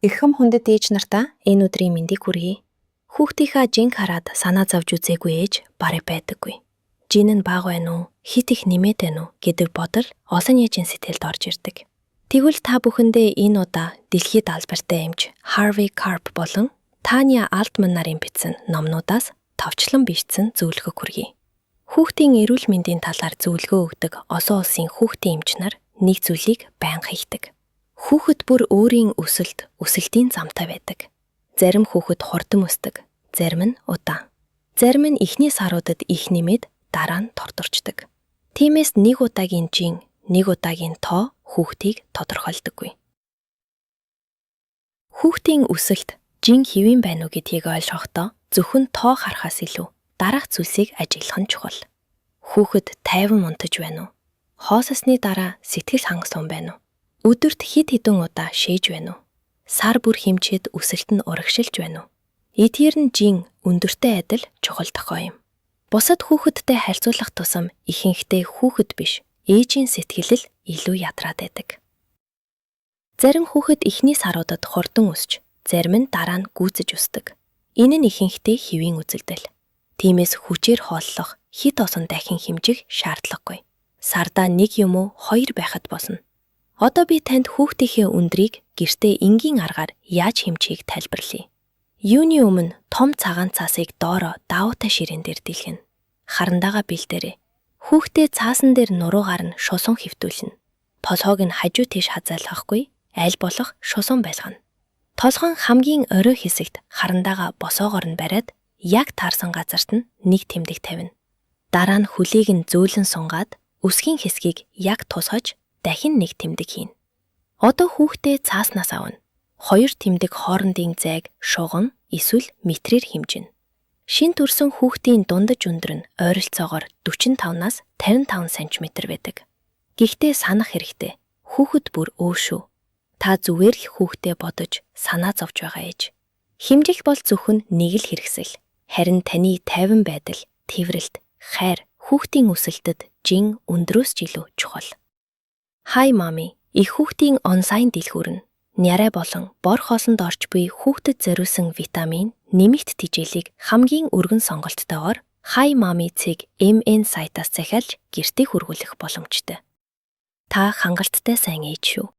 Эрхэм хүндэт ээж нартаа энэ өдрийн мэндийг хүргэе. Хүүхдийнхаа жинг хараад санаа зовж үзээгүй ээж барыг байдаггүй. Жин нь бага байна уу, хит их нэмээд байна уу гэдэг бодол олон ээжийн сэтгэлд орж ирдэг. Тэгвэл та бүхэндээ энэ удаа дэлхийд албартай эмч Harvey Karp болон Tanya Altman нарын бичсэн номнуудаас товчлон бичсэн зөвлөгөөг хүргэе. Хүүхдийн эрүүл мэндийн талаар зөвлөгөө өгдөг олон улсын хүүхдийн эмч нар нэг зүйлийг байнга хийдэг. Хүүхэд бүр өөрийн өсөлтийн замтай байдаг. Зарим хүүхэд хурдан өсдөг, зарим нь удаан. Зарим нь эхний саруудад их нэмээд дараа нь тордорчдөг. Тиймээс нэг удаагийн жин, нэг удаагийн тоо хүүхдийг тодорхойлдоггүй. Хүүхдийн өсөлт жин хэвэн байна уу гэдгийг ойлгохдоо зөвхөн тоо харахаас илүү дараах зүйлсийг ажиглах нь чухал. Хүүхэд тайван унтаж байна уу? Хоососны дараа сэтгэл хангалуун байна уу? Өдөрт хэд хэдэн удаа шээж байна уу? Сар бүр хэмжээд өсөлт нь урагшилж байна уу? Эдгээр нь жин өндөртэй адил чухал тохио юм. Бусад хүүхэдтэй харьцуулах тусам ихэнхдээ хүүхэд биш, ээжийн сэтгэл илүү ядраад байдаг. Зарим хүүхэд эхний саруудад хурдан өсч, зарим нь дараа нь гүйцэж өсдөг. Энэ нь ихэнхдээ хэвийн үзэгдэл. Тиймээс хүчээр хооллох, хит осон дахин хэмжих шаардлагагүй. Сардаа 1 юм уу 2 байхад болно. Одоо би танд хүүхдийнхээ өндрийг гэртээ энгийн аргаар яаж хэмжихийг тайлбарлая. Юуны өмнө том цагаан цаасыг доороо давуутай ширээн дээр дэлгэнэ. Харандаага бэлдээрэй. Хүүхдээ цаасан дээр нуруугаар нь шусан хэвтүүлнэ. Толгойг нь хажуу тийш хазаалгахгүй, аль болох шусан байлгана. Толгойн хамгийн орой хэсэгт харандаага босоогоор нь бариад яг таарсан газарт нь нэг тэмдэг тавина. Дараа нь хөлийг нь зөөлөн сунгаад өсгийн хэсгийг яг тусгаж дахин нэг тэмдэг хийнэ. Одоо хүүхдээ цааснаас авна. 2 тэмдэг хоорондын зайг шугам эсвэл метрээр хэмжинэ. Шин төрсөн хүүхдийн дундаж өндөр нь ойролцоогоор 45-наас 55 см байдаг. Гэхдээ санах хэрэгтэй. Хүүхэд бүр өөшөө. Та зүгээр л хүүхдээ бодож санаа зовж байгаа ээж. Хэмжих бол зөвхөн нэг л хэрэгсэл. Харин таны тайван байдал, тэврэлт, хайр хүүхдийн өсөлтөд жин өндрөөс ч илүү чухал. Hi mommy, их хүүхдийн онлайн дэлгүүр нь нярай болон бор хоолнд орж буй хүүхдэд зориулсан витамин, нэмэгт тэжээлийг хамгийн өргөн сонголттойгоор Hi mommy цэг MN сайтаас захиалж гэртээ хүргүүлэх боломжтой. Та хангалттай сайн ээж шүү.